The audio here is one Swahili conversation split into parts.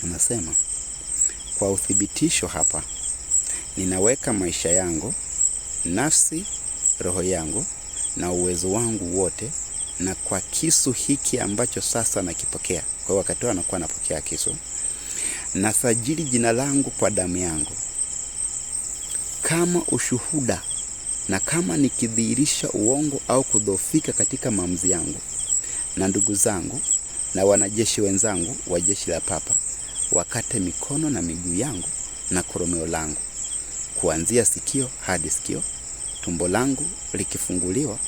Anasema, kwa uthibitisho hapa ninaweka maisha yangu, nafsi, roho yangu na uwezo wangu wote, na kwa kisu hiki ambacho sasa nakipokea. Kwa wakati anakuwa anapokea kisu, nasajili jina langu kwa damu yangu kama ushuhuda, na kama nikidhihirisha uongo au kudhoofika katika maamuzi yangu, na ndugu zangu na wanajeshi wenzangu wa jeshi la papa wakate mikono na miguu yangu na koromeo langu, kuanzia sikio hadi sikio, tumbo langu likifunguliwa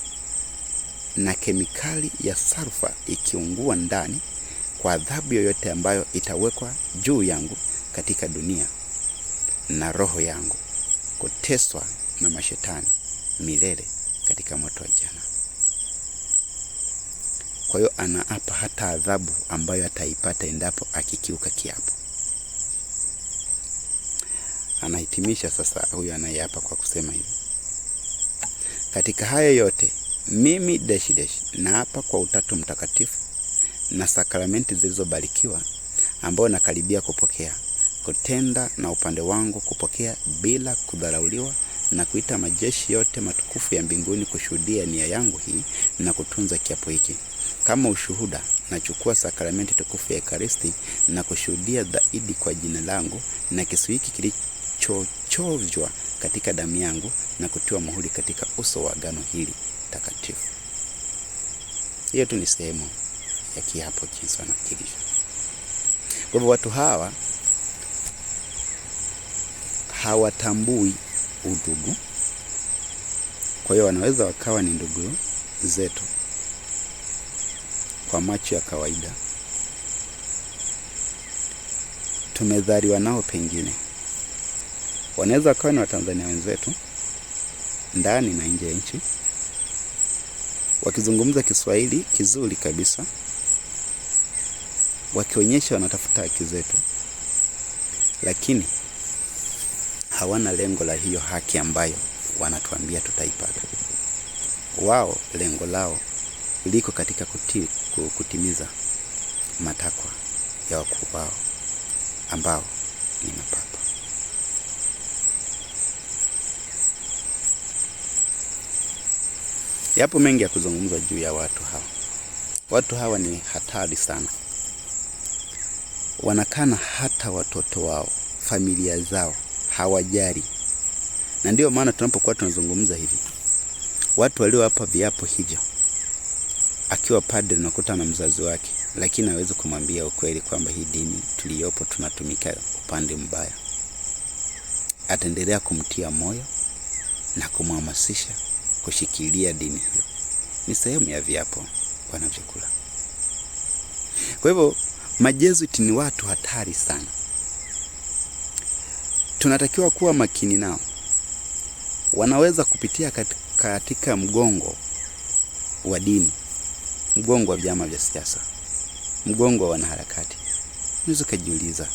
na kemikali ya sulfa ikiungua ndani, kwa adhabu yoyote ambayo itawekwa juu yangu katika dunia, na roho yangu kuteswa na mashetani milele katika moto wa jehanamu. Kwa hiyo anaapa hata adhabu ambayo ataipata endapo akikiuka kiapo. Anahitimisha sasa huyu anayeapa kwa kusema hivi: katika haya yote mimi naapa kwa Utatu Mtakatifu na sakramenti zilizobarikiwa ambao nakaribia kupokea, kutenda na upande wangu kupokea bila kudharauliwa, na kuita majeshi yote matukufu ya mbinguni kushuhudia nia yangu hii na kutunza kiapo hiki. Kama ushuhuda, nachukua sakramenti tukufu ya Ekaristi na kushuhudia zaidi kwa jina langu na kisu hiki kilichochovjwa katika damu yangu na kutiwa muhuri katika uso wa agano hili takatifu. Hiyo tu ni sehemu ya kiapo jinsi wanakilisha. Kwa hivyo watu hawa hawatambui udugu. Kwa hiyo wanaweza wakawa ni ndugu zetu kwa macho ya kawaida, tumedhaliwa nao, pengine wanaweza wakawa ni Watanzania wenzetu ndani na nje ya nchi, wakizungumza Kiswahili kizuri kabisa, wakionyesha wanatafuta haki zetu, lakini hawana lengo la hiyo haki ambayo wanatuambia tutaipata. Wao lengo lao liko katika kutimiza matakwa ya wakuu wao ambao ni mapapa. Yapo mengi ya kuzungumza juu ya watu hawa. Watu hawa ni hatari sana. Wanakana hata watoto wao, familia zao, hawajari. Na ndio maana tunapokuwa tunazungumza hivi, watu waliowapa viapo hivyo, akiwa padre nakuta na mzazi wake, lakini hawezi kumwambia ukweli kwamba hii dini tuliyopo tunatumika upande mbaya, ataendelea kumtia moyo na kumhamasisha kushikilia dini hiyo. Ni sehemu ya viapo wanavyokula. Kwa hivyo majezuiti ni watu hatari sana. Tunatakiwa kuwa makini nao. Wanaweza kupitia katika mgongo wa dini, mgongo wa vyama vya siasa, mgongo wa wanaharakati. Unaweza kujiuliza,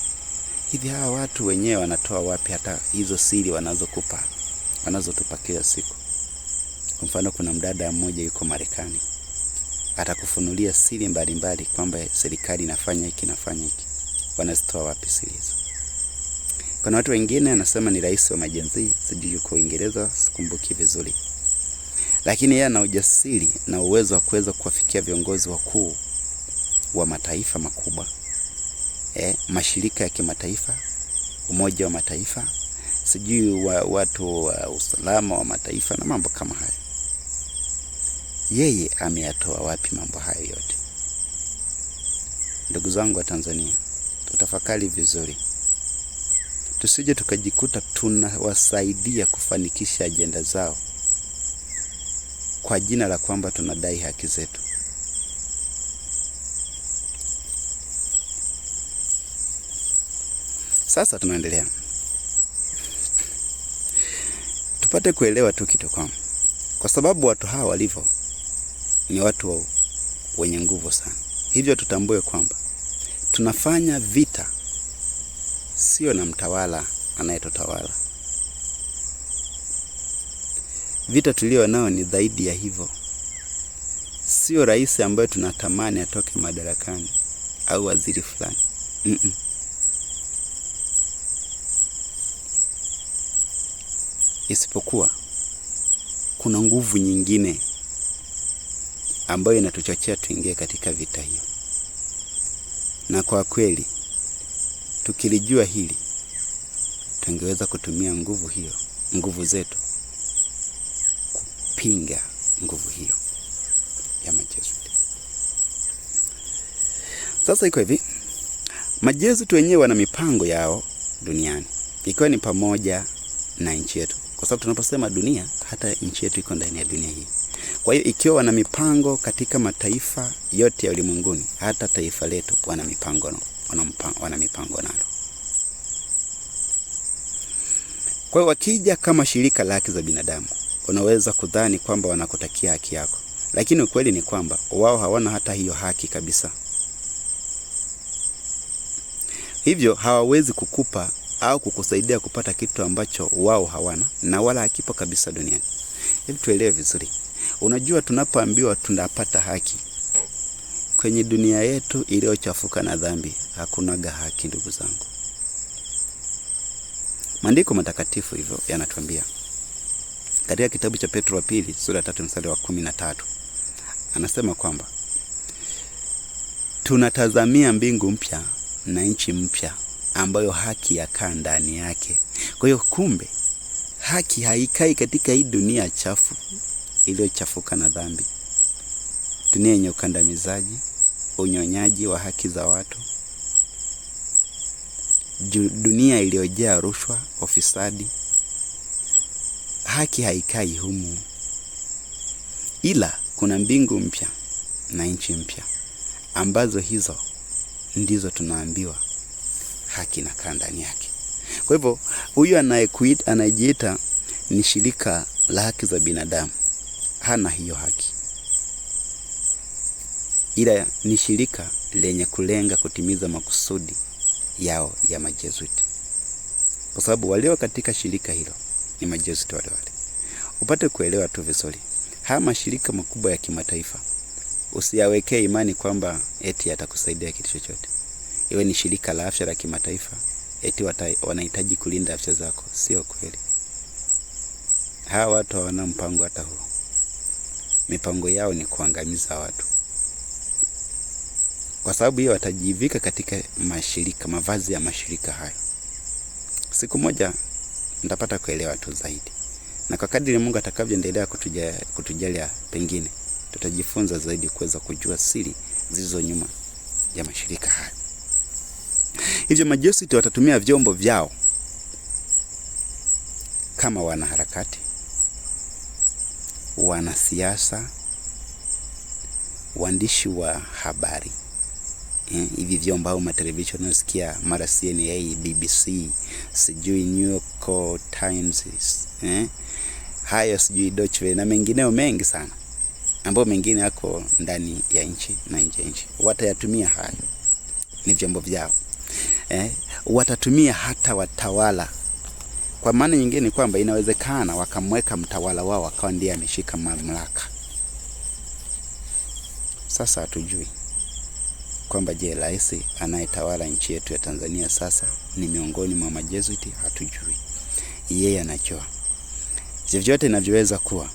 hivi hawa watu wenyewe wanatoa wapi hata hizo siri wanazotupa kila siku? Kwa mfano, kuna mdada mmoja yuko Marekani, atakufunulia siri mbalimbali kwamba serikali inafanya hiki nafanya hiki. Wanazitoa wapi siri hizo? Kuna watu wengine anasema ni rais wa majenzi, sijui yuko Uingereza, sikumbuki vizuri. Lakini yeye ana ujasiri na uwezo wa kuweza kuwafikia viongozi wakuu wa mataifa makubwa, mashirika ya kimataifa, Umoja wa Mataifa, sijui watu wa usalama wa mataifa na mambo kama haya. Yeye ameyatoa wapi mambo hayo yote? Ndugu zangu wa Tanzania, tutafakari vizuri. Tusije tukajikuta tunawasaidia kufanikisha ajenda zao kwa jina la kwamba tunadai haki zetu. Sasa tunaendelea. Tupate kuelewa tu kitu kwa sababu watu hawa walivyo ni watu wenye nguvu sana. Hivyo tutambue kwamba tunafanya vita sio na mtawala anayetutawala. Vita tulio nao ni zaidi ya hivyo. Sio rais ambaye tunatamani atoke madarakani au waziri fulani. isipokuwa kuna nguvu nyingine ambayo inatuchochea tuingie katika vita hiyo. Na kwa kweli tukilijua hili, tungeweza kutumia nguvu zetu kupinga nguvu hiyo ya Majesuit. Sasa iko hivi, Majesuit wenyewe wana mipango yao duniani, ikiwa ni pamoja na nchi yetu, kwa sababu tunaposema dunia, hata nchi yetu iko ndani ya dunia hii. Kwa hiyo ikiwa wana mipango katika mataifa yote ya ulimwenguni, hata taifa letu wana mipango nalo. Kwa hiyo wakija kama shirika la haki za binadamu, unaweza kudhani kwamba wanakutakia haki yako, lakini ukweli ni kwamba wao hawana hata hiyo haki kabisa. Hivyo hawawezi kukupa au kukusaidia kupata kitu ambacho wao hawana na wala hakipo kabisa duniani. Hebu tuelewe vizuri. Unajua, tunapoambiwa tunapata haki kwenye dunia yetu iliyochafuka na dhambi, hakunaga haki, ndugu zangu. Maandiko matakatifu hivyo yanatuambia katika kitabu cha Petro wa pili sura 3 mstari wa 13, anasema kwamba tunatazamia mbingu mpya na nchi mpya ambayo haki yakaa ndani yake. Kwa hiyo kumbe haki haikai katika hii dunia chafu iliyochafuka na dhambi, dunia yenye ukandamizaji, unyonyaji wa haki za watu, dunia iliyojaa rushwa, ufisadi. Haki haikai humu, ila kuna mbingu mpya na nchi mpya ambazo hizo ndizo tunaambiwa haki inakaa ndani yake. Kwa hivyo huyu anayejiita ni shirika la haki za binadamu hana hiyo haki, ila ni shirika lenye kulenga kutimiza makusudi yao ya Majesuit, kwa sababu walio katika shirika hilo ni Majesuit wale. Upate kuelewa tu vizuri, haya mashirika makubwa ya kimataifa usiyawekee imani kwamba eti yatakusaidia kitu chochote. Iwe ni shirika la afya la kimataifa, eti wanahitaji kulinda afya zako. Sio kweli. Hawa watu hawana mpango hata huo. Mipango yao ni kuangamiza watu. Kwa sababu hiyo watajivika katika mavazi ya mashirika hayo. Siku moja mtapata kuelewa tu zaidi. Na kwa kadri Mungu atakavyoendelea kutujalia, pengine tutajifunza zaidi kuweza kujua siri zilizo nyuma ya mashirika hayo. Hivyo Majesuit watatumia vyombo vyao kama wanaharakati, wanasiasa, waandishi wa habari. Hivi vyombo au matelevision unasikia mara CNN, BBC, sijui New York Times, hayo sijui Deutsche Welle na mengineo mengi sana, ambao mengine yako ndani ya nchi na nje ya nchi. Watayatumia hayo, ni vyombo vyao. Watatumia hata watawala. Kwa maana nyingine ni kwamba inawezekana wakamweka mtawala wao akawa ndiye ameshika mamlaka. Sasa hatujui kwamba je, rais anayetawala nchi yetu ya Tanzania sasa ni miongoni mwa Majesuit? Hatujui. Yeye anajua. Vyovyote inavyoweza kuwa,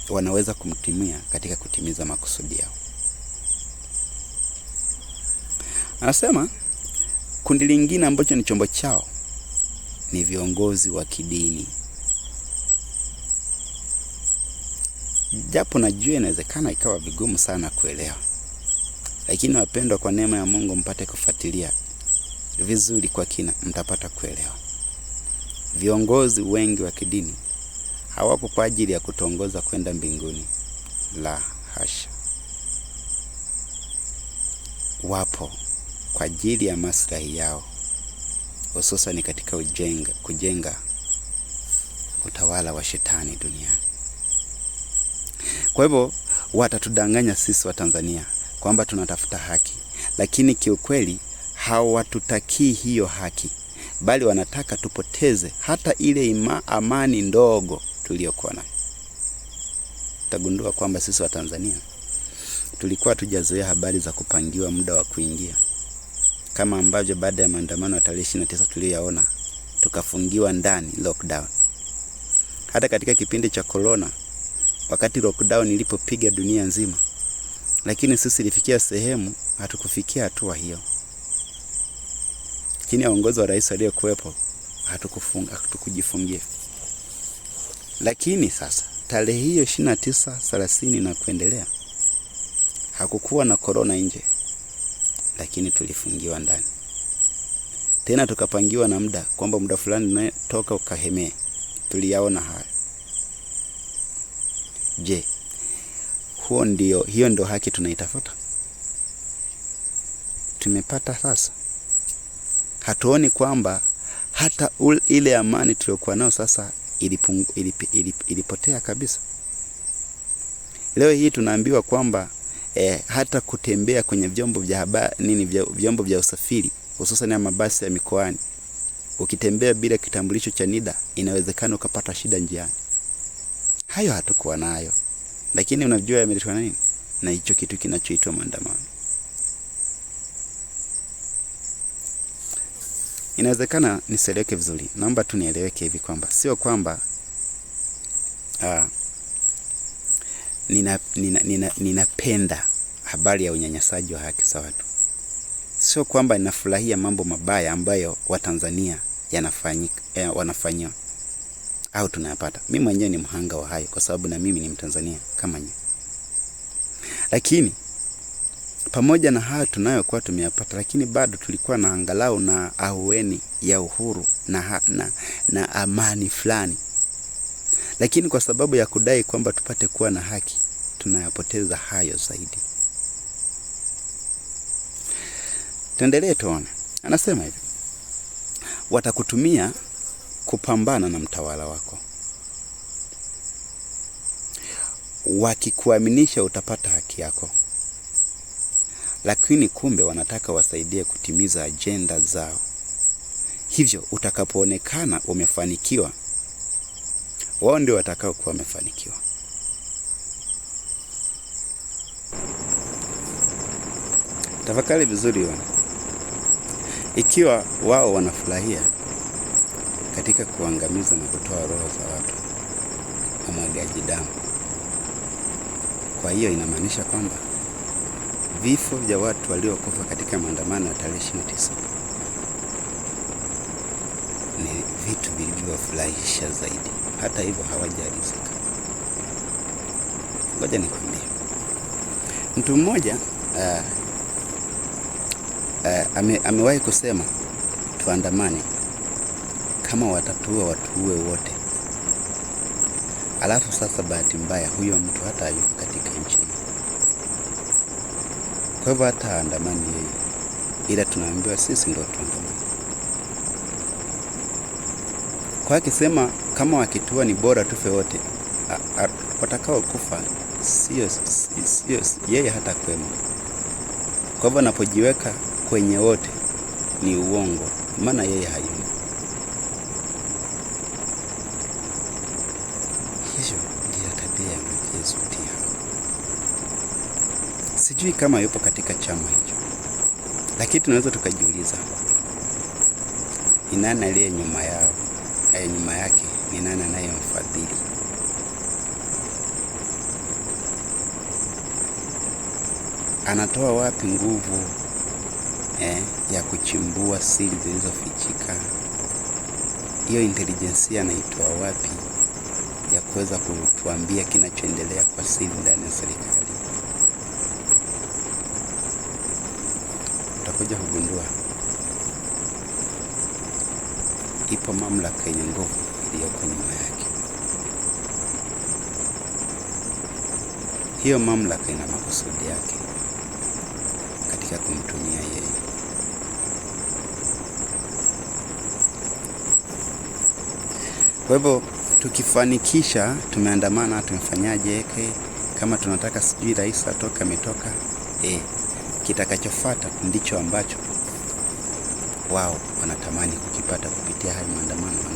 wanaweza kumtumia katika kutimiza makusudi yao. Anasema kundi lingine ambacho ni chombo chao ni viongozi wa kidini. Japo najua inawezekana ikawa vigumu sana kuelewa, lakini wapendwa, kwa neema ya Mungu mpate kufuatilia vizuri kwa kina, mtapata kuelewa. Viongozi wengi wa kidini hawako kwa ajili ya kutongoza kwenda mbinguni. La hasha. Wapo kwa ajili ya maslahi yao, hususan katika kujenga utawala wa shetani duniani. Kwa hivyo watatudanganya sisi wa Tanzania kwamba tunatafuta haki, lakini kiukweli hawatutakii hiyo haki, bali wanataka tupoteze hata ile amani ndogo tuliyokuwa nayo. Utagundua kwamba sisi wa Tanzania tulikuwa tujazoea habari za kupangiwa muda wa kuingia, kama ambavyo baada ya maandamano ya tarehe 29 tuliyoyaona tukafungiwa ndani, lockdown. hata katika kipindi cha corona, wakati lockdown ilipopiga dunia nzima, lakini sisi ilifikia sehemu hatukufikia hatua hiyo. Chini ya uongozi wa rais aliyekuwepo hatukujifungia. Lakini sasa tarehe hiyo 29, 30 na kuendelea, hakukuwa na corona nje, lakini tulifungiwa ndani. Tena tukapangiwa na muda kwamba muda fulani toka ukahemee. Tuliyaona haya. Je, hiyo ndio haki tunaitafuta? Tumepata sasa? Hatuoni kwamba hata ile amani tuliyokuwa nayo sasa ilipotea kabisa? Leo hii tunaambiwa kwamba hata kutembea kwenye vyombo vya habari vyombo vya usafiri, hususan ya mabasi ya mikoani, ukitembea bila kitambulisho cha NIDA inawezekana ukapata shida njiani. Hayo hatukuwa nayo. Lakini unajua yameletwa na nini? Na hicho kitu kinachoitwa maandamano. Inawezekana nisieleweke vizuri. Naomba tu nieleweke hivi kwamba sio kwamba ninapenda habari ya unyanyasaji wa haki za watu. Sio kwamba ninafurahia mambo mabaya ambayo Watanzania wanafanywa au tunayapata. Mimi mwenyewe ni mhanga wa hayo kwa sababu na mimi ni Mtanzania kama nyinyi. Lakini pamoja na hayo tunayokuwa tumeyapata, lakini bado tulikuwa na angalau na ahueni ya uhuru na amani fulani. Lakini kwa sababu ya kudai kwamba tupate kuwa na haki, tunayapoteza hayo zaidi. Tuendelee tuone. Anasema hivi: watakutumia kupambana na mtawala wako, wakikuaminisha utapata haki yako, lakini kumbe wanataka wasaidie kutimiza ajenda zao. Hivyo utakapoonekana umefanikiwa, wao ndio watakao kuwa wamefanikiwa. Tafakari vizuri wana. Ikiwa wao wanafurahia katika kuangamiza na kutoa roho za watu na mwagaji damu, kwa hiyo inamaanisha kwamba vifo vya watu waliokufa katika maandamano ya tarehe 29 ni vitu vilivyowafurahisha zaidi. Hata hivyo hawajaridhika. Ngoja nikwambie. Mtu mmoja amewahi kusema tuandamane, kama watuue wote. Alafu sasa bahati mbaya huyo mtu hata hayuko katika nchi. Kwa hivyo hata andamani yeye, ila tunaambiwa sisi ndio tuandamane. Kwa akisema kama wakitua ni bora tufe wote, watakao kufa sio yeye hata kwema. Kwa hivyo anapojiweka kwenye wote ni uongo, maana yeye hayumo. Hiyo ndio tabia ya Majesuiti hao. Sijui kama yupo katika chama hicho, lakini tunaweza tukajiuliza ni nani aliye nyuma yao? Nyuma yake ni nani anayemfadhili? Anatoa wapi nguvu ya kuchimbua siri zilizofichika? Hiyo intelijensia anaitoa wapi ya kuweza kutuambia kinachoendelea kwa siri ndani ya serikali? Utakuja kugundua ipo mamlaka yenye nguvu iliyoko nyuma yake. Hiyo mamlaka ina makusudi yake katika kumtumia yeye. Kwa hivyo tukifanikisha, tumeandamana, tumefanyaje, kama tunataka sijui rais atoka ametoka, kitakachofuata ndicho ambacho wao wanatamani kukipata kupitia haya maandamano.